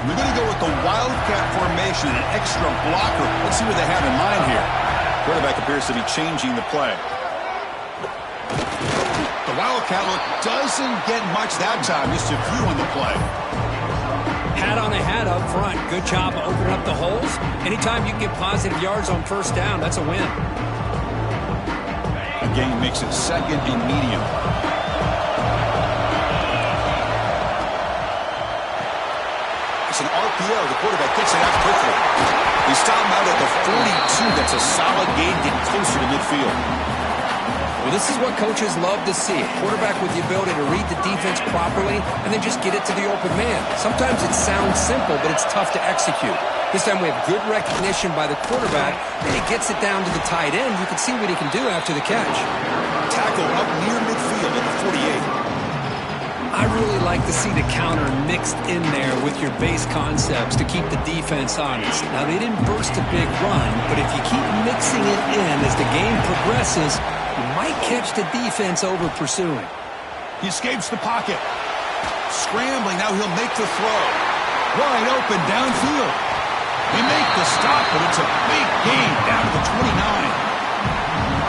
They're going to go with the wildcat formation, an extra blocker. Let's see what they have in mind here. Quarterback appears to be changing the play. The wildcat look doesn't get much that time, just a few on the play. Hat on a hat up front. Good job of opening up the holes. Anytime you can get positive yards on first down, that's a win. Again, makes it second and medium. It's an RPO. The quarterback gets it out quickly. He stopped him out at the 42. That's a solid gain, getting closer to midfield. Well, this is what coaches love to see. A quarterback with the ability to read the defense properly and then just get it to the open man. Sometimes it sounds simple, but it's tough to execute. This time we have good recognition by the quarterback, and he gets it down to the tight end. You can see what he can do after the catch. Tackle up near midfield at the 48. I really like to see the counter mixed in there with your base concepts to keep the defense honest. Now, they didn't burst a big run, but if you keep mixing it in as the game progresses, you might catch the defense over pursuing. He escapes the pocket. Scrambling, now he'll make the throw. Wide open downfield. They make the stop, but it's a big gain down to the 29.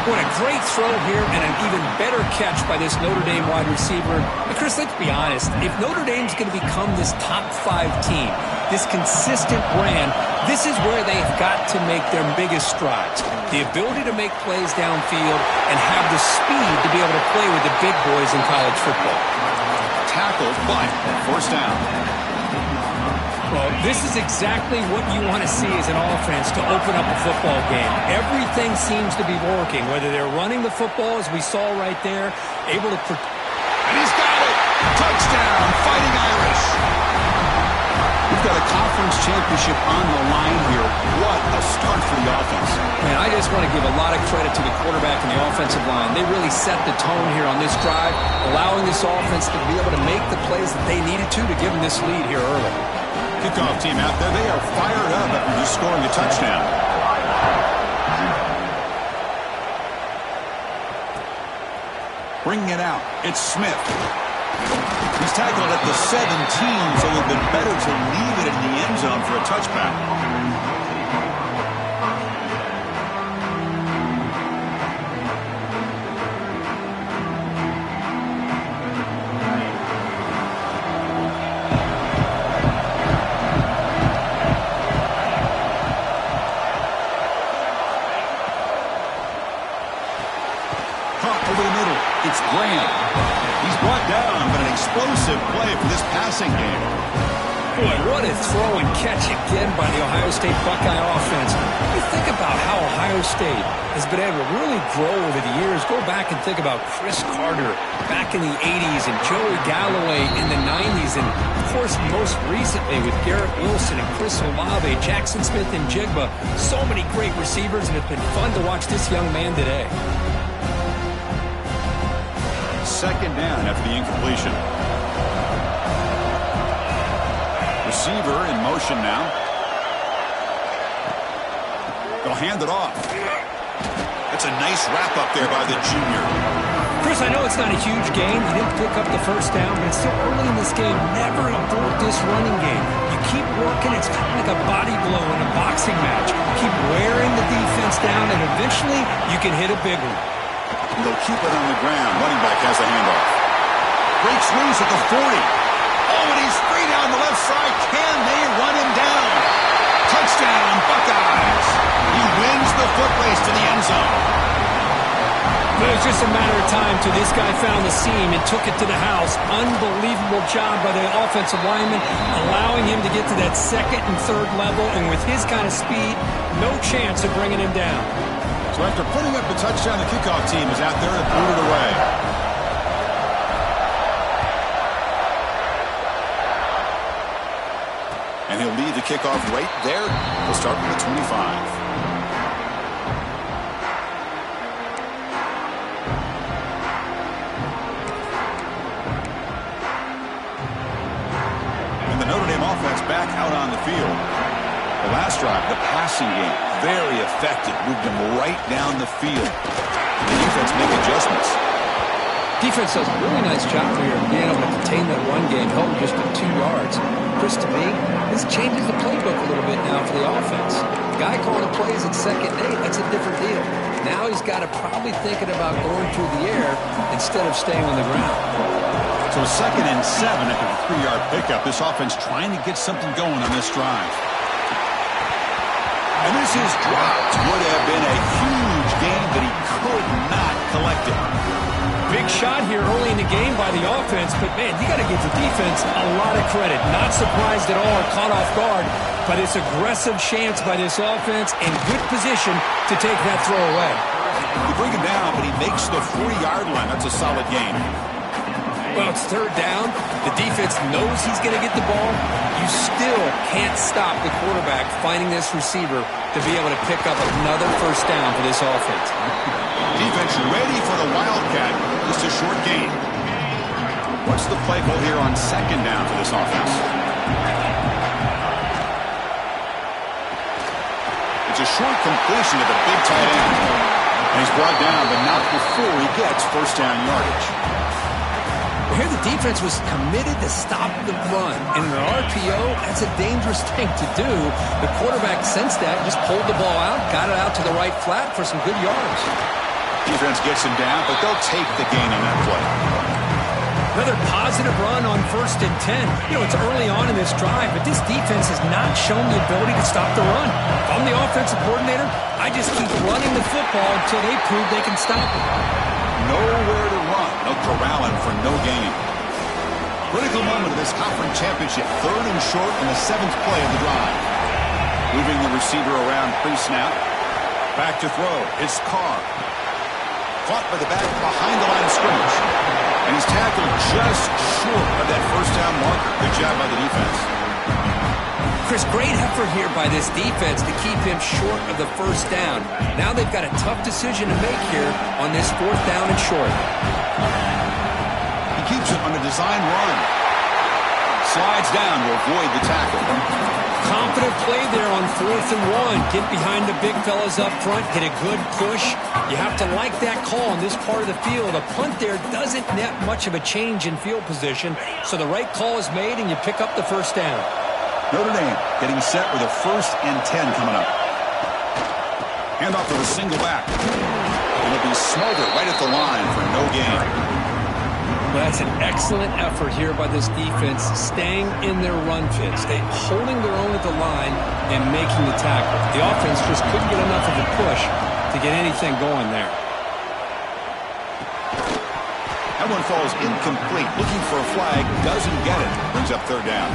What a great throw here and an even better catch by this Notre Dame wide receiver. But Chris, let's be honest. If Notre Dame's going to become this top 5 team, this consistent brand, this is where they've got to make their biggest strides. The ability to make plays downfield and have the speed to be able to play with the big boys in college football. Tackled, but first down. Well, this is exactly what you want to see as an offense to open up a football game. Everything seems to be working, whether they're running the football, as we saw right there, able to... And he's got it! Touchdown, Fighting Irish! We've got a conference championship on the line here. What a start for the offense. Man, I just want to give a lot of credit to the quarterback and the offensive line. They really set the tone here on this drive, allowing this offense to be able to make the plays that they needed to give them this lead here early. Kickoff team out there, they are fired up after just scoring a touchdown. Bringing it out, it's Smith. He's tackled at the 17, so it would have been better to leave it in the end zone for a touchback. It's Graham. He's brought down, but an explosive play for this passing game. Boy, what a throw and catch again by the Ohio State Buckeye offense. You think about how Ohio State has been able to really grow over the years. Go back and think about Chris Carter back in the 80s and Joey Galloway in the 90s. And, of course, most recently with Garrett Wilson and Chris Olave, Jackson Smith and Jigba. So many great receivers, and it's been fun to watch this young man today. Second down after the incompletion. Receiver in motion now. They'll hand it off. That's a nice wrap up there by the junior. Chris, I know it's not a huge gain. He didn't pick up the first down, but it's still early in this game. Never abort this running game. You keep working. It's kind of like a body blow in a boxing match. Keep wearing the defense down, and eventually you can hit a big one. They'll keep it on the ground. Running back has a handoff. Breaks loose at the 40. Oh, and he's free down the left side. Can they run him down? Touchdown, Buckeyes. He wins the foot race to the end zone. But it was just a matter of time till this guy found the seam and took it to the house. Unbelievable job by the offensive lineman, allowing him to get to that second and third level. And with his kind of speed, no chance of bringing him down. So after putting up the touchdown, the kickoff team is out there to boot it away. And he'll lead the kickoff right there. He'll start with the 25. And the Notre Dame offense back out on the field. The last drive, the passing game, very effective. Moved them right down the field. The defense make adjustments. Defense does a really nice job here of being able to contain that run game, held just to 2 yards. Chris, to me, this changes the playbook a little bit now for the offense. Guy calling the plays at 2nd and 8, that's a different deal. Now he's got to probably thinking about going through the air instead of staying on the ground. So 2nd and 7 after the 3-yard pickup. This offense trying to get something going on this drive. And this is dropped. Would have been a huge gain, but he could not collect it. Big shot here early in the game by the offense, but, man, you got to give the defense a lot of credit. Not surprised at all, caught off guard, but it's aggressive chance by this offense and good position to take that throw away. You bring him down, but he makes the 40-yard line. That's a solid gain. Well, it's 3rd down. The defense knows he's going to get the ball. You still can't stop the quarterback finding this receiver to be able to pick up another 1st down for this offense. Defense ready for the Wildcat. Just a short gain. What's the play call here on 2nd down for this offense? It's a short completion to the big tight end. And he's brought down, but not before he gets 1st down yardage. Here the defense was committed to stop the run. And in an RPO, that's a dangerous thing to do. The quarterback sensed that, just pulled the ball out, got it out to the right flat for some good yards. Defense gets him down, but they'll take the gain on that play. Another positive run on 1st and 10. You know, it's early on in this drive, but this defense has not shown the ability to stop the run. If I'm the offensive coordinator, I just keep running the football until they prove they can stop it. Nowhere to run. They'll corral him for no gain. Critical moment of this conference championship. 3rd and short in the 7th play of the drive. Moving the receiver around pre-snap. Back to throw. It's Carr. Caught by the back behind the line of scrimmage. And he's tackled just short of that 1st down marker. Good job by the defense. Chris, great effort here by this defense to keep him short of the 1st down. Now they've got a tough decision to make here on this 4th down and short. He keeps it on a design run. Slides down to avoid the tackle. Confident play there on 4th and 1. Get behind the big fellas up front, get a good push. You have to like that call in this part of the field. A punt there doesn't net much of a change in field position, so the right call is made and you pick up the 1st down. Notre Dame getting set with a 1st and 10 coming up. Handoff with a single back. It'll be Smolder right at the line for no gain. Well, that's an excellent effort here by this defense, staying in their run fits. They holding their own at the line and making the tackle. The offense just couldn't get enough of a push to get anything going there. That one falls incomplete. Looking for a flag, doesn't get it. Brings up 3rd down.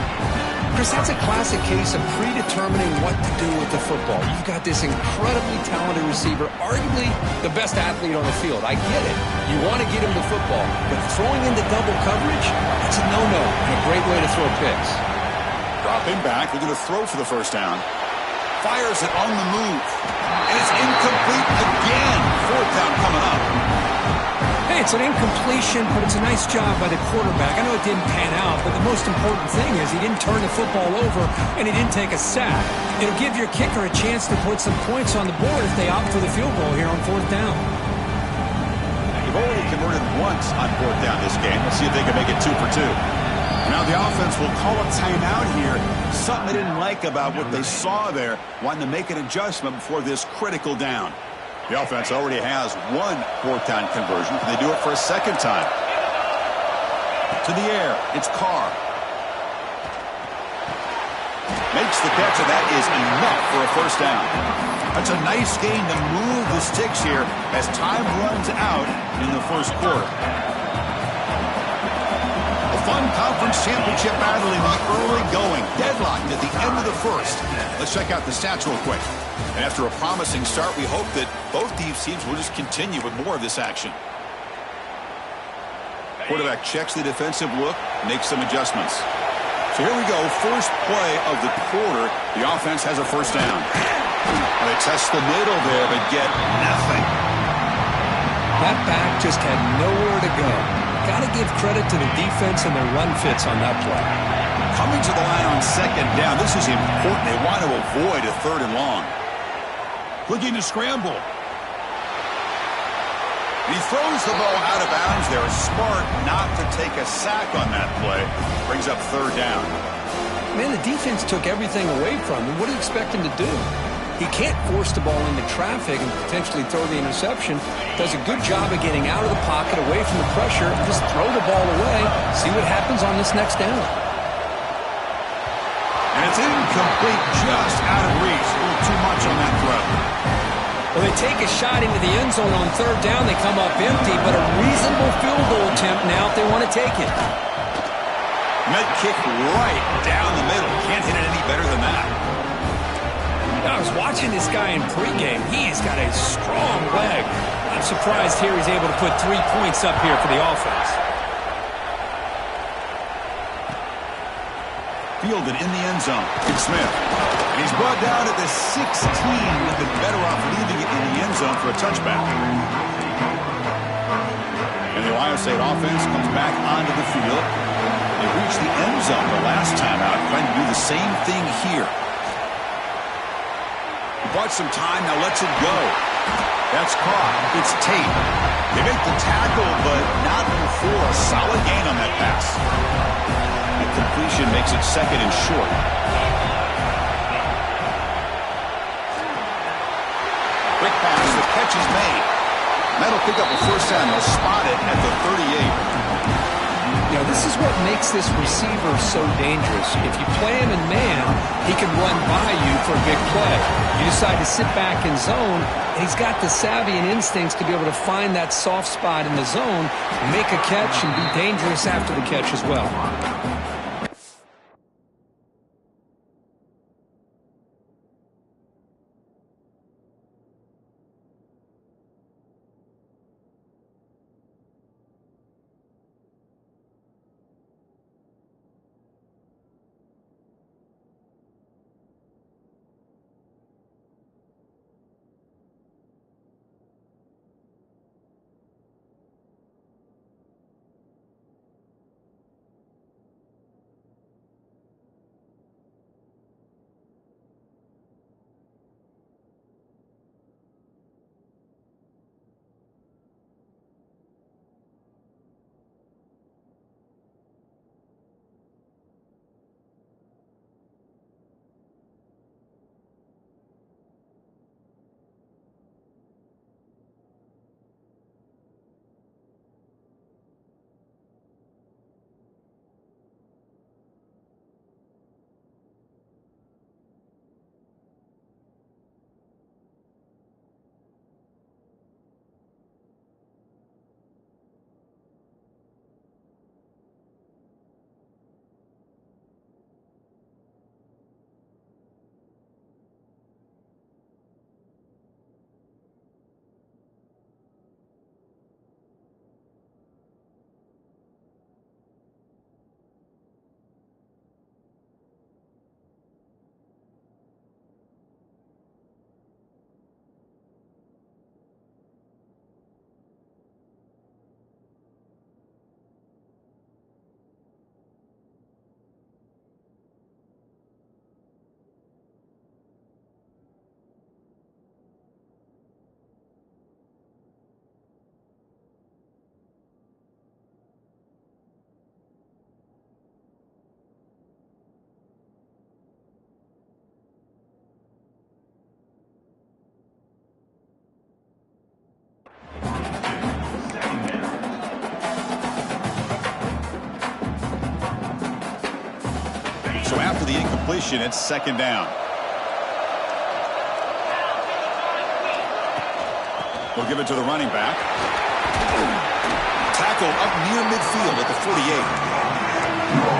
Chris, that's a classic case of predetermining what to do with the football. You've got this incredibly talented receiver, arguably the best athlete on the field. I get it. You want to get him the football, but throwing into double coverage, that's a no-no and a great way to throw picks. Drop him back. We're going to throw for the 1st down. Fires it on the move. And it's incomplete again. 4th down coming up. Hey, it's an incompletion, but it's a nice job by the quarterback. I know it didn't pan out, but the most important thing is he didn't turn the football over and he didn't take a sack. It'll give your kicker a chance to put some points on the board if they opt for the field goal here on 4th down. They've already converted once on 4th down this game. Let's see if they can make it 2 for 2. Now the offense will call a timeout here. Something they didn't like about what they saw there, wanting to make an adjustment before this critical down. The offense already has 1 4th down conversion. Can they do it for a 2nd time? To the air. It's Carr. Makes the catch, and that is enough for a 1st down. That's a nice gain to move the sticks here as time runs out in the 1st quarter. A fun conference championship battle in the early going. Deadlocked at the end of the 1st. Let's check out the stats real quick. And after a promising start, we hope that both these teams will just continue with more of this action. Quarterback checks the defensive look, makes some adjustments. So here we go, first play of the quarter. The offense has a 1st down. Well, they test the middle there, but get nothing. That back just had nowhere to go. Got to give credit to the defense and their run fits on that play. Coming to the line on 2nd down, this is important. They want to avoid a 3rd and long. Looking to scramble. He throws the ball out of bounds. They're smart not to take a sack on that play. Brings up third down. Man, the defense took everything away from him. What do you expect him to do? He can't force the ball into traffic and potentially throw the interception. Does a good job of getting out of the pocket, away from the pressure, and just throw the ball away. See what happens on this next down. And it's incomplete, just out of reach. A little too much on that throw. Well, they take a shot into the end zone on third down. They come up empty, but a reasonable field goal attempt now if they want to take it. Med kick right down the middle. Can't hit it any better than that. I was watching this guy in pregame. He's got a strong leg. I'm surprised here he's able to put 3 points up here for the offense. Fielded in the end zone. It's Smith. And he's brought down at the 16. Would have been better off leaving it in the end zone for a touchback. And the Ohio State offense comes back onto the field. They reached the end zone the last time out, trying to do the same thing here. He bought some time, now lets it go. That's caught. It's Tate. They make the tackle, but not before a solid gain on that pass. The completion makes it second and short. Quick pass, the catch is made. That'll pick up a first down. They'll spot it at the 38. You know, this is what makes this receiver so dangerous. If you play him in man, he can run by you for a big play. You decide to sit back in zone, and he's got the savvy and instincts to be able to find that soft spot in the zone, make a catch, and be dangerous after the catch as well. So after the incompletion, it's second down. We'll give it to the running back. Tackled up near midfield at the 48.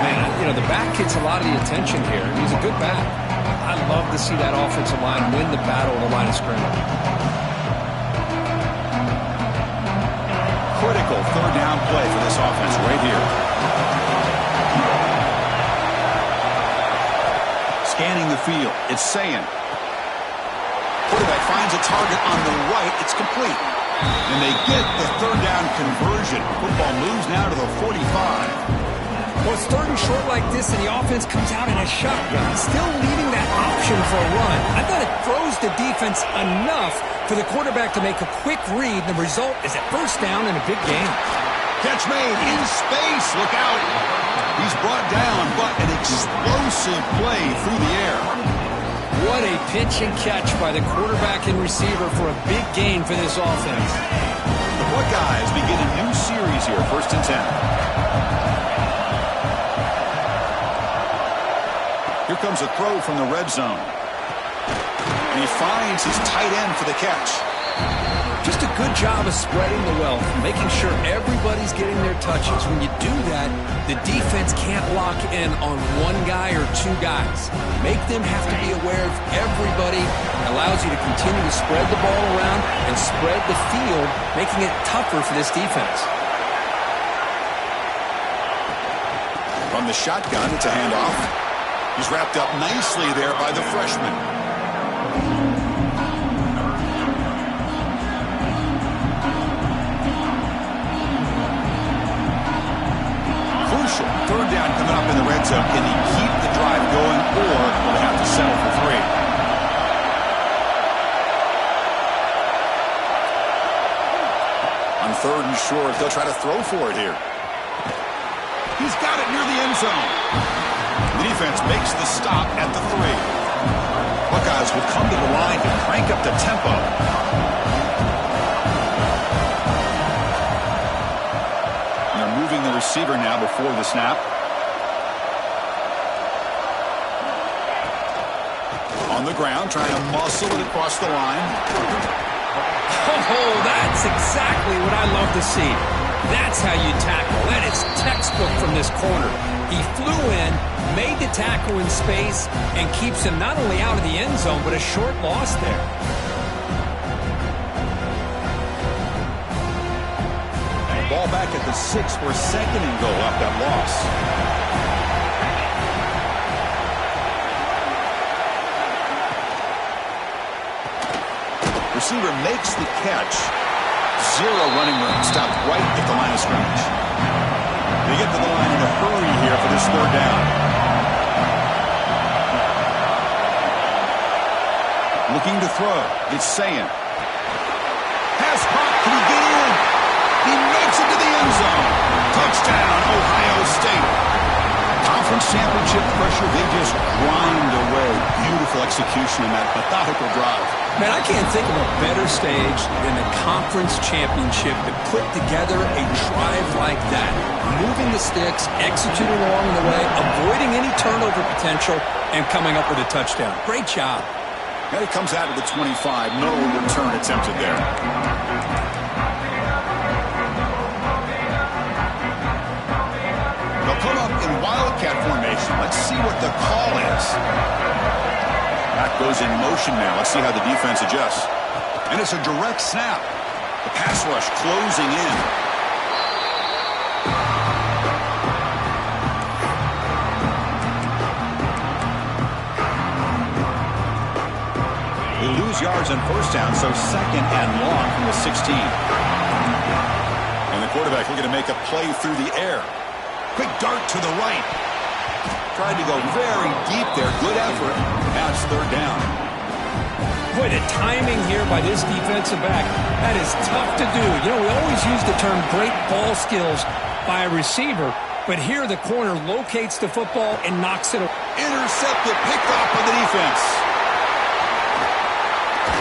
Man, you know, the back gets a lot of the attention here. He's a good back. I love to see that offensive line win the battle of the line of scrimmage. Critical third down play for this offense right here. Scanning the field. It's saying. Quarterback finds a target on the right. It's complete. And they get the third down conversion. Football moves now to the 45. Well, it's third and short like this, and the offense comes out in a shotgun, still leaving that option for a run. I thought it throws the defense enough for the quarterback to make a quick read. The result is a first down in a big game. Catch made in space. Look out. He's brought down, but an explosive play through the air. What a pitch and catch by the quarterback and receiver for a big gain for this offense. The Buckeyes begin a new series here, 1st and 10. Here comes a throw from the red zone. And he finds his tight end for the catch. Just a good job of spreading the wealth, making sure everybody's getting their touches. When you do that, the defense can't lock in on one guy or two guys. Make them have to be aware of everybody. It allows you to continue to spread the ball around and spread the field, making it tougher for this defense. From the shotgun, it's a handoff. He's wrapped up nicely there by the freshman. Crucial. Third down coming up in the red zone. Can he keep the drive going, or will they have to settle for 3? On third and short, they'll try to throw for it here. He's got it near the end zone. The defense makes the stop at the 3. Buckeyes will come to the line to crank up the tempo. And they're moving the receiver now before the snap. On the ground, trying to muscle it across the line. Oh, that's exactly what I love to see. That's how you tackle. That is textbook from this corner. He flew in, made the tackle in space, and keeps him not only out of the end zone, but a short loss there. Ball back at the 6 for a 2nd and goal off that loss. Receiver makes the catch. 0 running room. Stopped right at the line of scrimmage. They get to the line in a hurry here for this 3rd down. Looking to throw. It's Sayin. Pass caught. Can he get in? He makes it to the end zone. Touchdown, Ohio State. Conference championship pressure. They just grind away. Beautiful execution in that methodical drive. Man, I can't think of a better stage than the conference championship to put together a drive like that. Moving the sticks, executing along the way, avoiding any turnover potential, and coming up with a touchdown. Great job. Now he comes out of the 25. No return attempted there. They'll come up in Wildcat formation. Let's see what the call is. That goes in motion now. Let's see how the defense adjusts. And it's a direct snap. The pass rush closing in. They lose yards on first down, so 2nd and long from the 16. And the quarterback looking to make a play through the air. Quick dart to the right. Tried to go very deep there. Good effort. Now it's 3rd down. Boy, the timing here by this defensive back, that is tough to do. You know, we always use the term great ball skills by a receiver, but here the corner locates the football and knocks it away. Intercepted, picked off by the defense.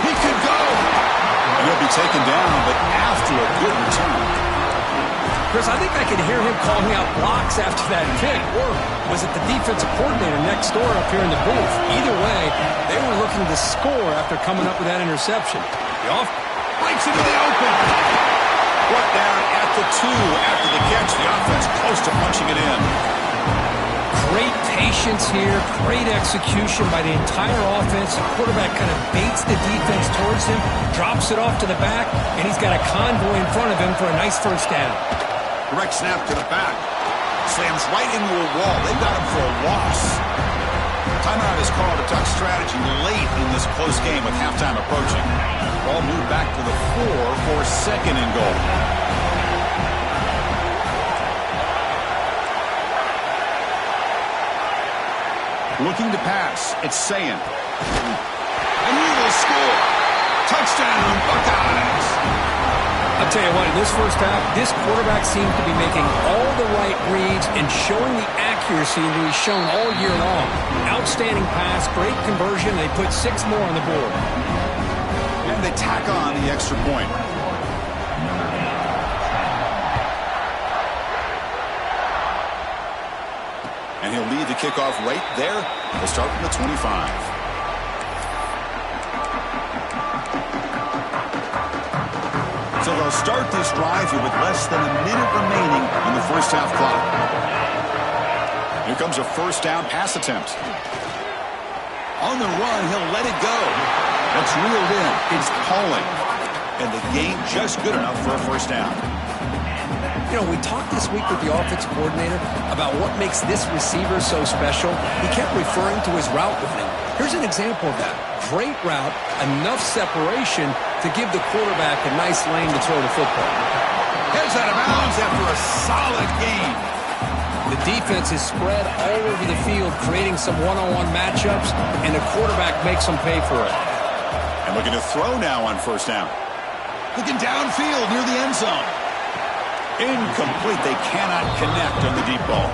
He could go. And he'll be taken down, but after a good return. Chris, I think I could hear him calling out blocks after that pick. Or was it the defensive coordinator next door up here in the booth? Either way, they were looking to score after coming up with that interception. The off breaks into the open. Brought down at the 2 after the catch. The offense close to punching it in. Great patience here. Great execution by the entire offense. The quarterback kind of baits the defense towards him, drops it off to the back, and he's got a convoy in front of him for a nice first down. Direct snap to the back. Slams right into a wall. They've got him for a loss. Timeout is called to talk strategy late in this close game with halftime approaching. Ball moved back to the 4 for 2nd and goal. Looking to pass. It's Sayin. And he will score. Touchdown, Buckeyes. I'll tell you what, in this first half, this quarterback seems to be making all the right reads and showing the accuracy that he's shown all year long. Outstanding pass, great conversion. They put 6 more on the board. And they tack on the extra point. And he'll lead the kickoff right there. They'll start from the 25. So they'll start this drive here with less than a minute remaining on the first half clock. Here comes a first down pass attempt. On the run, he'll let it go. That's reeled in. It's calling. And the gain just good enough for a first down. You know, we talked this week with the offensive coordinator about what makes this receiver so special. He kept referring to his route running. Here's an example of that. Great route, enough separation to give the quarterback a nice lane to throw the football. Heads out of bounds after a solid game. The defense is spread all over the field, creating some one-on-one matchups, and the quarterback makes them pay for it. And looking to throw now on first down. Looking downfield near the end zone. Incomplete. They cannot connect on the deep ball.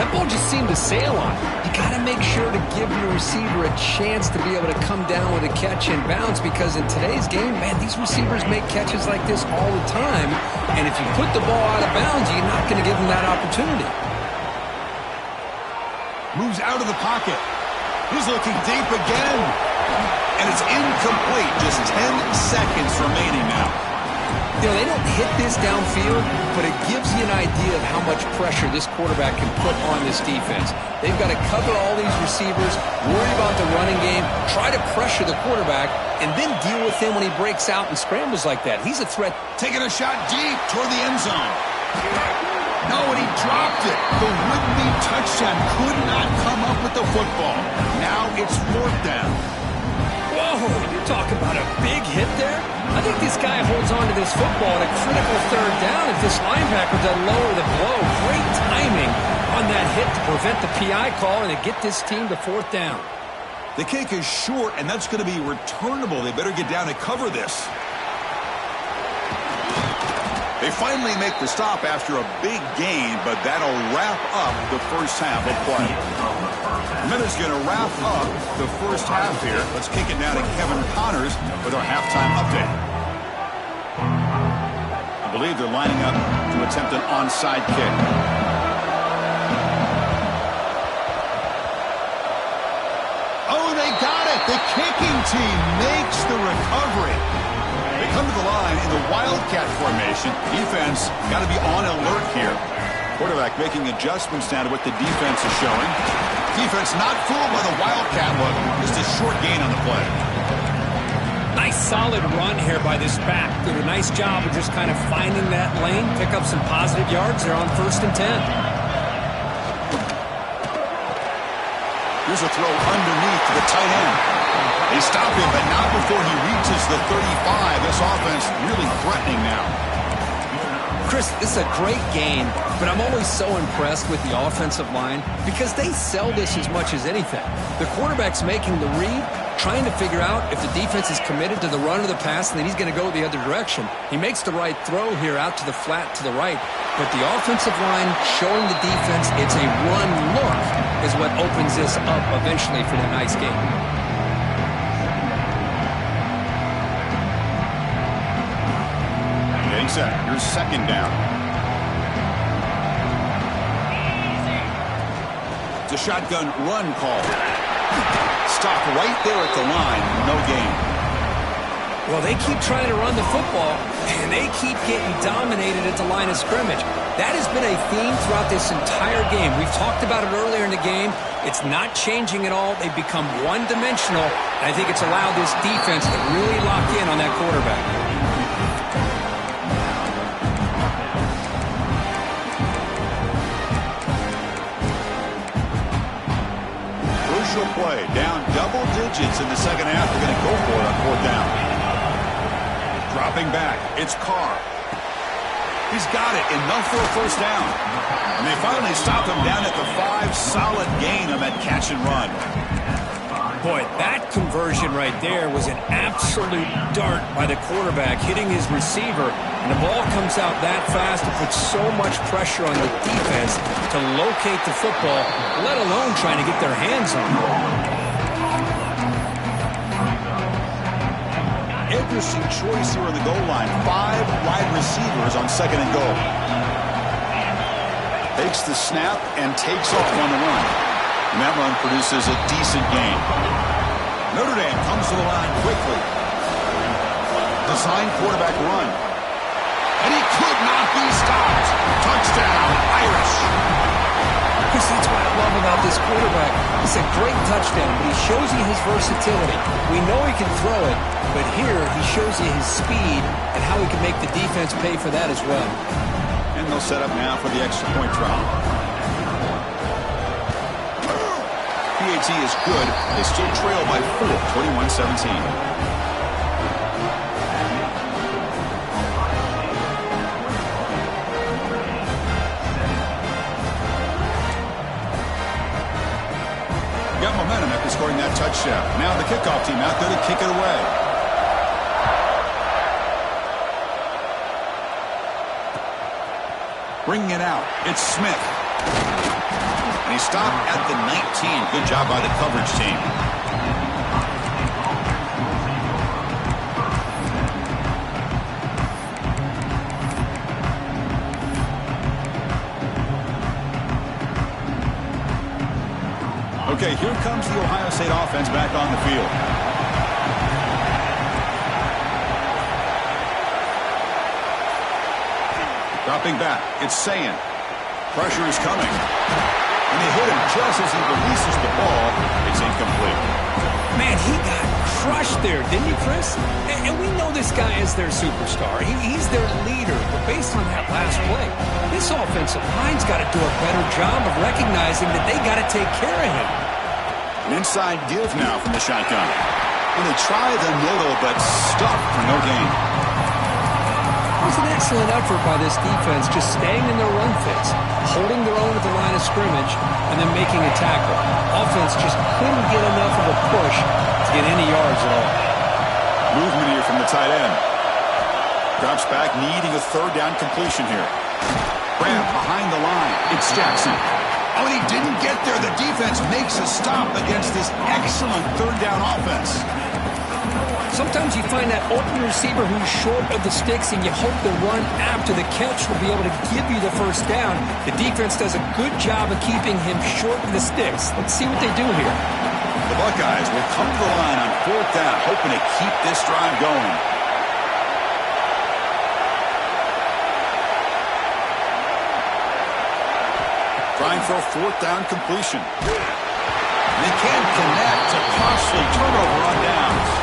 That ball just seemed to sail on. You got to make sure to give your receiver a chance to be able to come down with a catch and bounce, because in today's game, man, these receivers make catches like this all the time. And if you put the ball out of bounds, you're not going to give them that opportunity. Moves out of the pocket. He's looking deep again. And it's incomplete. Just 10 seconds remaining now. You know, they don't hit this downfield, but it gives you an idea of how much pressure this quarterback can put on this defense. They've got to cover all these receivers, worry about the running game, try to pressure the quarterback, and then deal with him when he breaks out and scrambles like that. He's a threat. Taking a shot deep toward the end zone. No, and he dropped it. The would-be touchdown could not come up with the football. Now it's 4th down. Whoa, you talk about a big hit there? I think this guy holds on to this football at a critical 3rd down if this linebacker doesn't lower the blow. Great timing on that hit to prevent the PI call and to get this team to 4th down. The kick is short, and that's going to be returnable. They better get down and cover this. They finally make the stop after a big gain, but that'll wrap up the first half of play. Miller's going to wrap up the first half here. Let's kick it now to Kevin Connors with our halftime update. I believe they're lining up to attempt an onside kick. Oh, they got it! The kicking team makes the recovery. They come to the line in the Wildcat formation. Defense got to be on alert here. Quarterback making adjustments now to what the defense is showing. Defense not fooled by the Wildcat look. Just a short gain on the play. Nice solid run here by this back. Did a nice job of just kind of finding that lane, pick up some positive yards. They're on 1st and 10. Here's a throw underneath to the tight end. They stop him, but not before he reaches the 35. This offense really threatening now. Chris, this is a great game, but I'm always so impressed with the offensive line because they sell this as much as anything. The quarterback's making the read, trying to figure out if the defense is committed to the run or the pass, and then he's going to go the other direction. He makes the right throw here out to the flat to the right, but the offensive line showing the defense it's a run look is what opens this up eventually for that nice game. Set. Here's 2nd down. It's a shotgun run call. Stop right there at the line. No gain. Well, they keep trying to run the football, and they keep getting dominated at the line of scrimmage. That has been a theme throughout this entire game. We've talked about it earlier in the game. It's not changing at all. They've become one-dimensional, and I think it's allowed this defense to really lock in on that quarterback. Play down double digits in the 2nd half. They're going to go for it on 4th down. Dropping back, it's Carr. He's got it, enough for a first down. And they finally stop him down at the 5, Solid gain on that catch and run. Boy, that conversion right there was an absolute dart by the quarterback, hitting his receiver, and the ball comes out that fast. It puts so much pressure on the defense to locate the football, let alone trying to get their hands on it. Interesting choice here on the goal line. 5 wide receivers on 2nd and goal. Takes the snap and takes off on the run. And that run produces a decent gain. Notre Dame comes to the line quickly. Design quarterback run. And he could not be stopped. Touchdown, Irish. Because that's what I love about this quarterback. It's a great touchdown, but he shows you his versatility. We know he can throw it, but here he shows you his speed and how he can make the defense pay for that as well. And they'll set up now for the extra point try. PAT is good. They still trail by 4, 21-17. Got momentum after scoring that touchdown. Now the kickoff team out there to kick it away. Bringing it out, it's Smith. And he stopped at the 19. Good job by the coverage team. Okay, here comes the Ohio State offense back on the field. Dropping back, it's Sayin. Pressure is coming. And they hit him just as he releases the ball. It's incomplete. Man, he got crushed there, didn't he, Chris? And we know this guy is their superstar. He's their leader. But based on that last play, this offensive line's got to do a better job of recognizing that they got to take care of him. An inside give now from the shotgun. And they try the middle, but stuffed for no gain. It was an excellent effort by this defense, just staying in their run fits, holding their own at the line of scrimmage, and then making a tackle. Offense just couldn't get enough of a push to get any yards at all. Movement here from the tight end. Drops back, needing a 3rd down completion here. Grab behind the line. It's Jackson. Oh, and he didn't get there. The defense makes a stop against this excellent 3rd down offense. Sometimes you find that open receiver who's short of the sticks, and you hope the run after the catch will be able to give you the 1st down. The defense does a good job of keeping him short of the sticks. Let's see what they do here. The Buckeyes will come to the line on 4th down, hoping to keep this drive going. Trying for a 4th down completion. They can't connect. A costly turnover on downs.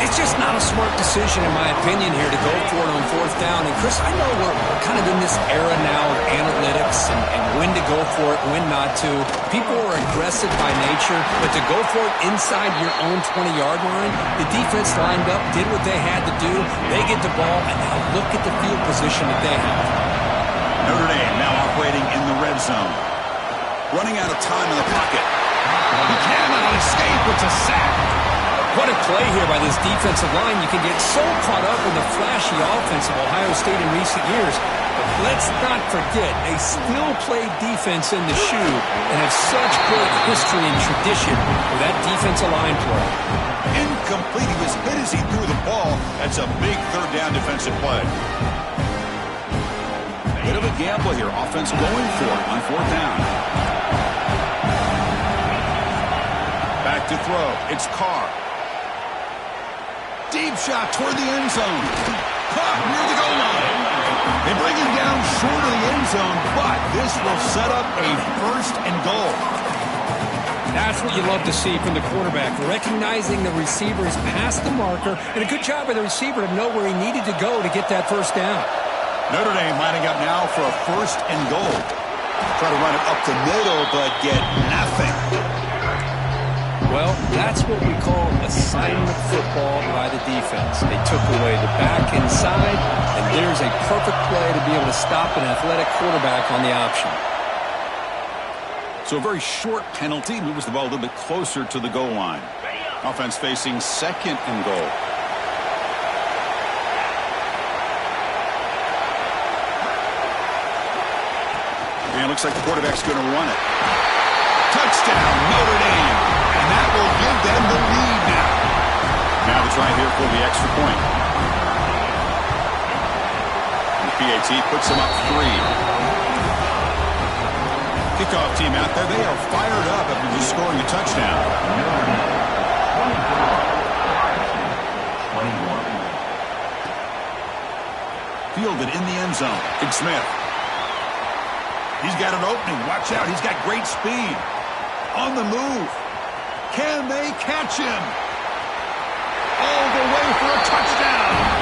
It's just not a smart decision, in my opinion, here to go for it on 4th down. And, Chris, I know we're kind of in this era now of analytics and when to go for it, when not to. People are aggressive by nature, but to go for it inside your own 20-yard line, the defense lined up, did what they had to do. They get the ball, and now look at the field position that they have. Notre Dame now operating in the red zone. Running out of time in the pocket. He cannot escape. It's a sack. What a play here by this defensive line. You can get so caught up in the flashy offense of Ohio State in recent years. But let's not forget, they still play defense in the shoe and have such great history and tradition with that defensive line play. Incomplete. He was hit as he threw the ball. That's a big 3rd down defensive play. Bit of a gamble here. Offense going for it on 4th down. Back to throw. It's Carr. Deep shot toward the end zone. Caught near the goal line. They bring him down short of the end zone, but this will set up a 1st and goal. That's what you love to see from the quarterback, recognizing the receiver is past the marker, and a good job by the receiver to know where he needed to go to get that 1st down. Notre Dame lining up now for a 1st and goal. Try to run it up the middle, but get nothing. Well, that's what we call assignment football by the defense. They took away the back inside, and there's a perfect play to be able to stop an athletic quarterback on the option. So a very short penalty moves the ball a little bit closer to the goal line. Offense facing 2nd and goal. And it looks like the quarterback's going to run it. Touchdown, Notre Dame. And that will give them the lead now. Now the try here for the extra point. The PAT puts them up 3. Kickoff team out there, they are fired up after just scoring a touchdown. Fielded in the end zone. Big Smith. He's got an opening. Watch out. He's got great speed. On the move. Can they catch him? All the way for a touchdown.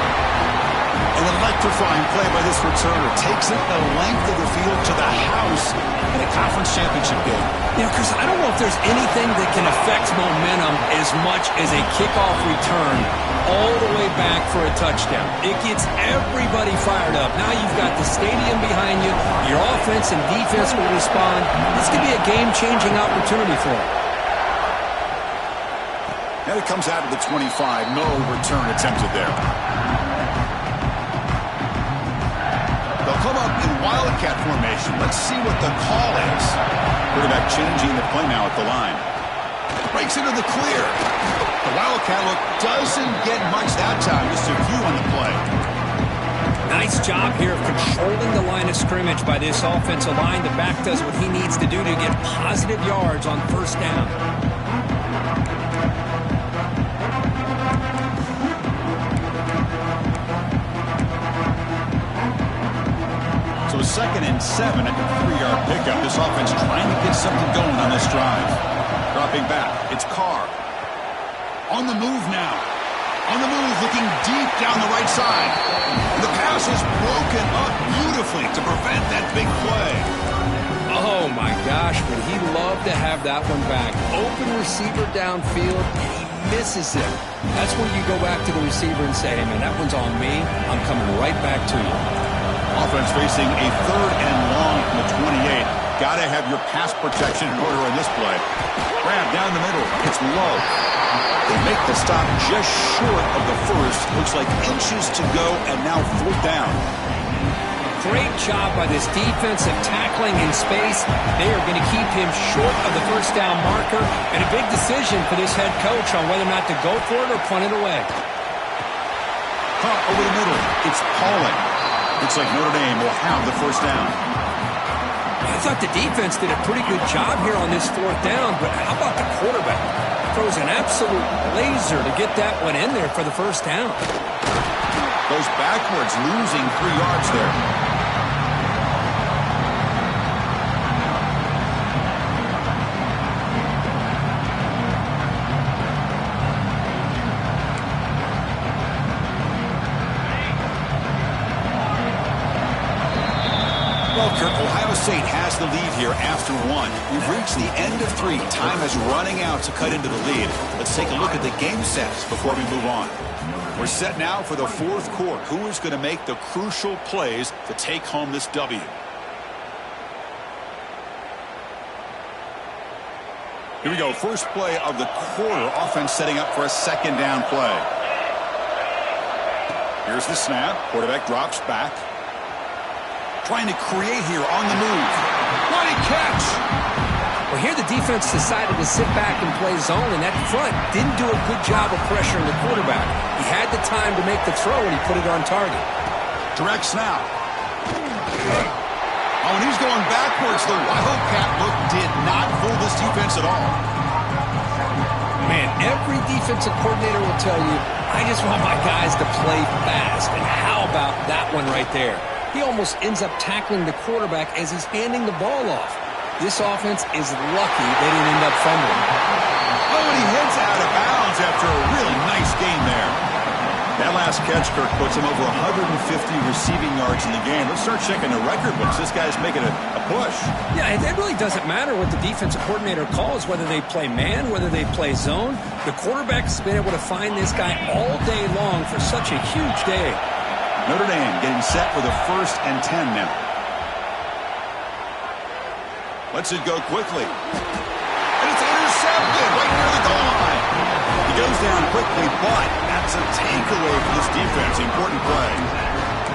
An electrifying play by this returner. Takes it the length of the field to the house in a conference championship game. Yeah, Chris, I don't know if there's anything that can affect momentum as much as a kickoff return all the way back for a touchdown. It gets everybody fired up. Now you've got the stadium behind you. Your offense and defense will respond. This could be a game-changing opportunity for them. And it comes out of the 25. No return attempted there. They'll come up in Wildcat formation. Let's see what the call is. Quarterback changing the play now at the line. Breaks into the clear. The Wildcat look doesn't get much that time. Just a few on the play. Nice job here of controlling the line of scrimmage by this offensive line. The back does what he needs to do to get positive yards on first down. So 2nd and 7 at the 3-yard pickup. This offense trying to get something going on this drive. Dropping back. It's Carr. On the move now. On the move, looking deep down the right side. The pass is broken up beautifully to prevent that big play. Oh, my gosh, would he love to have that one back. Open receiver downfield, and he misses it. That's when you go back to the receiver and say, hey, man, that one's on me. I'm coming right back to you. Offense facing a 3rd and long from the 28. Got to have your pass protection in order in this play. Grab down the middle. It's low. They make the stop just short of the first. Looks like inches to go, and now 4th down. Great job by this defensive tackling in space. They are going to keep him short of the first down marker, and a big decision for this head coach on whether or not to go for it or punt it away. Caught over the middle. It's Pauling. Looks like Notre Dame will have the first down. I thought the defense did a pretty good job here on this 4th down, but how about the quarterback? Throws an absolute laser to get that one in there for the first down. Goes backwards, losing 3 yards there. Well, Kirk, Ohio State has the lead here after 1. We've reached the end of 3. Time is running out to cut into the lead. Let's take a look at the game sets before we move on. We're set now for the 4th quarter. Who is going to make the crucial plays to take home this W? Here we go. First play of the quarter. Offense setting up for a 2nd down play. Here's the snap. Quarterback drops back. Trying to create here on the move. What a catch! Well, here the defense decided to sit back and play zone, and that front didn't do a good job of pressuring the quarterback. He had the time to make the throw, and he put it on target. Direct snap. Oh, and he's going backwards. The Wildcat look did not fool this defense at all. Man, every defensive coordinator will tell you, I just want my guys to play fast. And how about that one right there? He almost ends up tackling the quarterback as he's handing the ball off. This offense is lucky they didn't end up fumbling. Oh, and he heads out of bounds after a really nice game there. That last catch, Kirk, puts him over 150 receiving yards in the game. Let's start checking the record books. This guy's making a push. Yeah, it really doesn't matter what the defensive coordinator calls, whether they play man, whether they play zone. The quarterback's been able to find this guy all day long for such a huge day. Notre Dame getting set for the 1st and 10 now. Lets it go quickly. And it's intercepted right near the goal line. He goes down quickly, but that's a takeaway for this defense. Important play.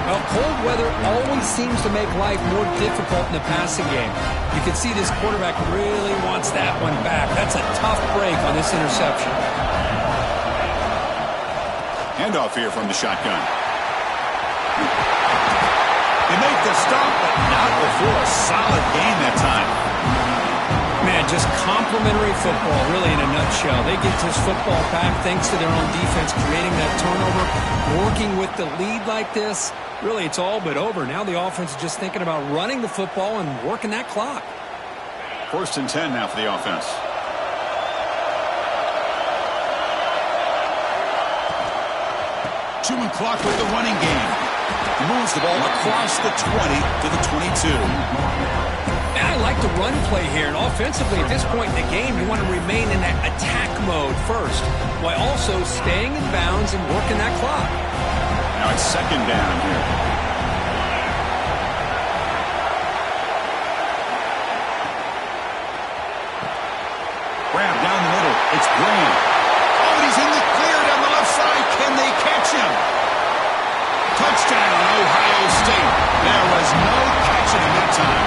Well, cold weather always seems to make life more difficult in the passing game. You can see this quarterback really wants that one back. That's a tough break on this interception. Handoff here from the shotgun. They make the stop, but not before a solid game that time. Man, just complimentary football, really, in a nutshell. They get this football back thanks to their own defense, creating that turnover, working with the lead like this. Really, it's all but over. Now the offense is just thinking about running the football and working that clock. 1st and 10 now for the offense. Chewing clock with the running game. He moves the ball across the 20 to the 22. And I like the run play here. And offensively, at this point in the game, you want to remain in that attack mode first, while also staying in bounds and working that clock. Now it's 2nd down here. Grab down the middle. It's Graham. Oh, he's in the clear down the left side. Can they catch him? Touchdown, Ohio State. There was no catching him in time.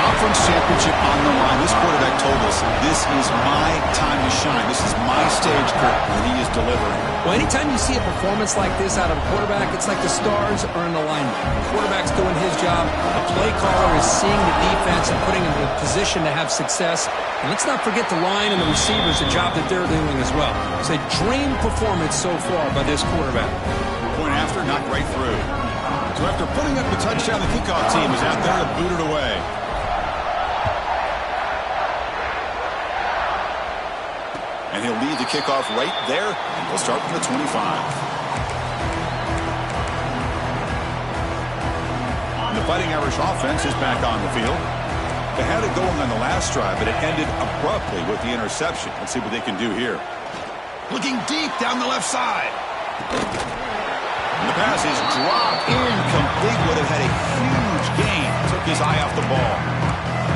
Conference championship on the line. This quarterback told us, this is my time to shine. This is my stage, Kurt, and he is delivering. Well, anytime you see a performance like this out of a quarterback, it's like the stars are in alignment. The quarterback's doing his job. The play caller is seeing the defense and putting him in a position to have success. And let's not forget the line and the receivers, the job that they're doing as well. It's a dream performance so far by this quarterback. Point after, knocked right through. So after putting up the touchdown, the kickoff team is out there to boot it away. And he'll lead the kickoff right there. We'll start from the 25. And the Fighting Irish offense is back on the field. They had it going on the last drive, but it ended abruptly with the interception. Let's see what they can do here. Looking deep down the left side. And the pass is dropped incomplete. Would have had a huge gain. Took his eye off the ball.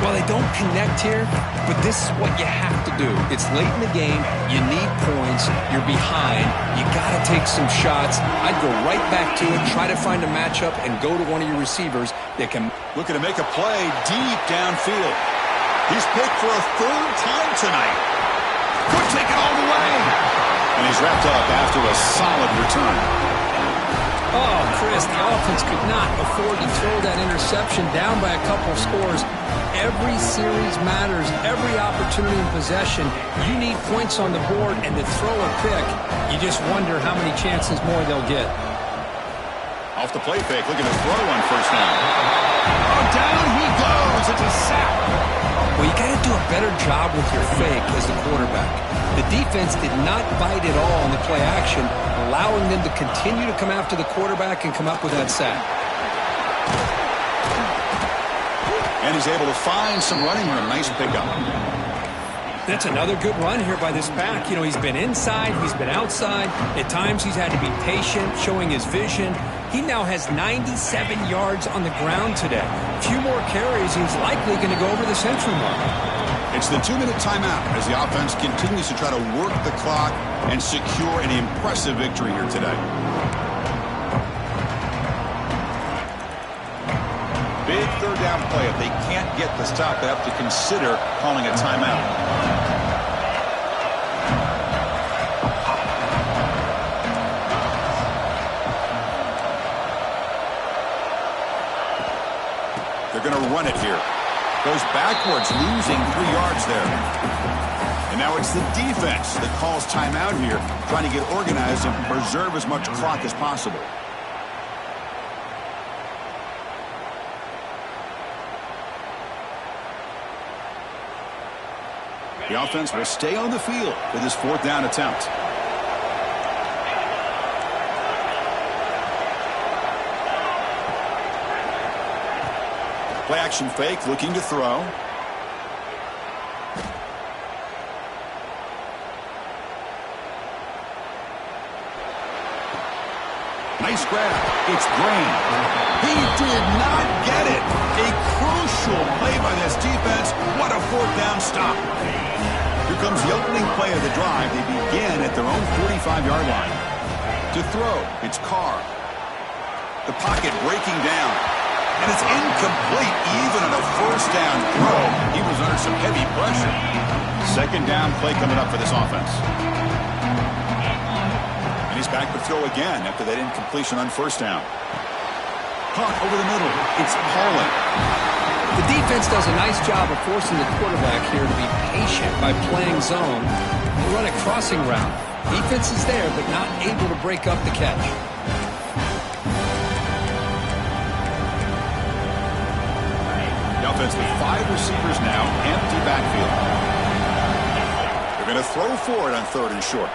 Well, they don't connect here, but this is what you have to do. It's late in the game. You need points. You're behind. You got to take some shots. I'd go right back to it, try to find a matchup, and go to one of your receivers that can... Looking to make a play deep downfield. He's picked for a 3rd time tonight. Could take it all the way. And he's wrapped up after a solid return. Oh, Chris, the offense could not afford to throw that interception down by a couple of scores. Every series matters. Every opportunity in possession. You need points on the board, and to throw a pick, you just wonder how many chances more they'll get. Off the play fake, looking to throw on 1st down. Oh, down he goes. It's a sack. Well, you got to do a better job with your fake as the quarterback. The defense did not bite at all on the play action, allowing them to continue to come after the quarterback and come up with that sack. And he's able to find some running room. Nice pickup. That's another good run here by this back. You know, he's been inside, he's been outside. At times he's had to be patient, showing his vision. He now has 97 yards on the ground today. A few more carries, he's likely going to go over the century mark. It's the 2-minute timeout as the offense continues to try to work the clock and secure an impressive victory here today. Big 3rd down play. If they can't get the stop, they have to consider calling a timeout. They're going to run it here. Goes backwards, losing 3 yards there. And now it's the defense that calls timeout here, trying to get organized and preserve as much clock as possible. The offense will stay on the field for this 4th down attempt. Play action fake, looking to throw. Nice grab. It's Green. He did not get it. A crucial play by this defense. What a fourth down stop. Here comes the opening play of the drive. They begin at their own 45-yard line. To throw, it's Carr. The pocket breaking down. And it's incomplete even on a first down throw. He was under some heavy pressure. Second down play coming up for this offense. And he's back to throw again after that incompletion on first down. Caught over the middle. It's Paulin. The defense does a nice job of forcing the quarterback here to be patient by playing zone. They run a crossing route. Defense is there, but not able to break up the catch. The offense with 5 receivers now, empty backfield. They're going to throw for it on 3rd and short.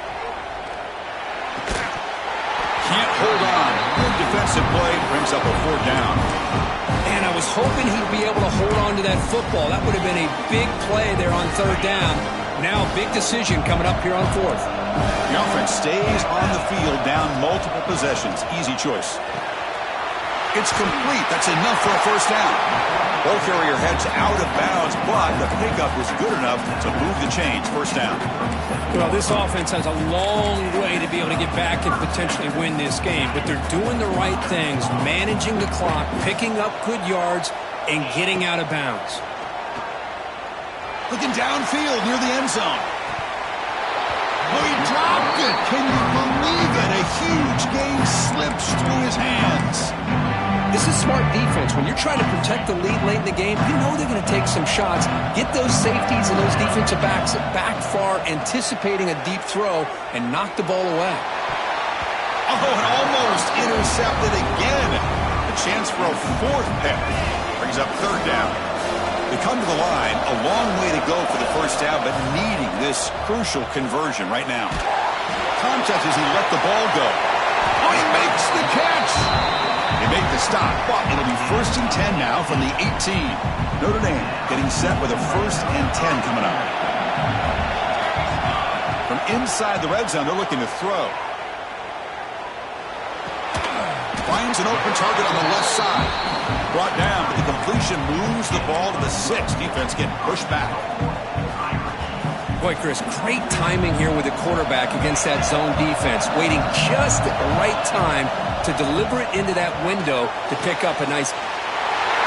Can't hold on. Good defensive play brings up a 4th down. And I was hoping he'd be able to hold on to that football. That would have been a big play there on 3rd down. Now big decision coming up here on 4th. The offense stays on the field down multiple possessions. Easy choice. It's complete. That's enough for a first down. Ball carrier heads out of bounds, but the pickup was good enough to move the chains. First down. Well, this offense has a long way to be able to get back and potentially win this game, but they're doing the right things, managing the clock, picking up good yards, and getting out of bounds. Looking downfield near the end zone. Oh, he dropped it. Can you believe it? A huge gain slips through his hands. This is smart defense. When you're trying to protect the lead late in the game, you know they're going to take some shots, get those safeties and those defensive backs back far, anticipating a deep throw, and knock the ball away. Oh, and almost intercepted again. A chance for a 4th pick. Brings up 3rd down. They come to the line, a long way to go for the first down, but needing this crucial conversion right now. Contact as he let the ball go. Oh, he makes the catch. They make the stop, but it'll be 1st and 10 now from the 18. Notre Dame getting set with a 1st and 10 coming up. From inside the red zone, they're looking to throw. Finds an open target on the left side. Brought down, but the completion moves the ball to the 6. Defense getting pushed back. Boy, Chris, great timing here with the quarterback against that zone defense, waiting just at the right time to deliver it into that window to pick up a nice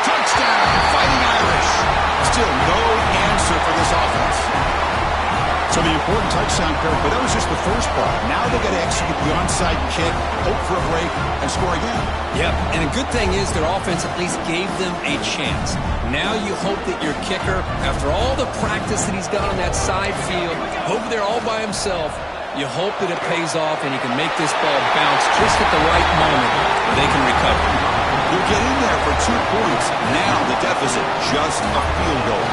touchdown. Fighting Irish. Still no answer for this offense. So the important touchdown, Kirk, but that was just the first part. Now they've got to execute the onside kick, hope for a break, and score again. Yep, and a good thing is their offense at least gave them a chance. Now you hope that your kicker, after all the practice that he's done on that side field, over there all by himself, you hope that it pays off and you can make this ball bounce just at the right moment where they can recover. You'll get in there for 2 points. Now the deficit just a field goal.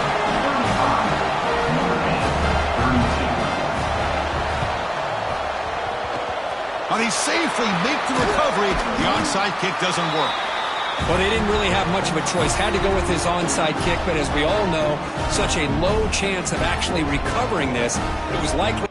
They safely make the recovery. The onside kick doesn't work. Well, they didn't really have much of a choice. Had to go with his onside kick, but as we all know, such a low chance of actually recovering this. It was likely.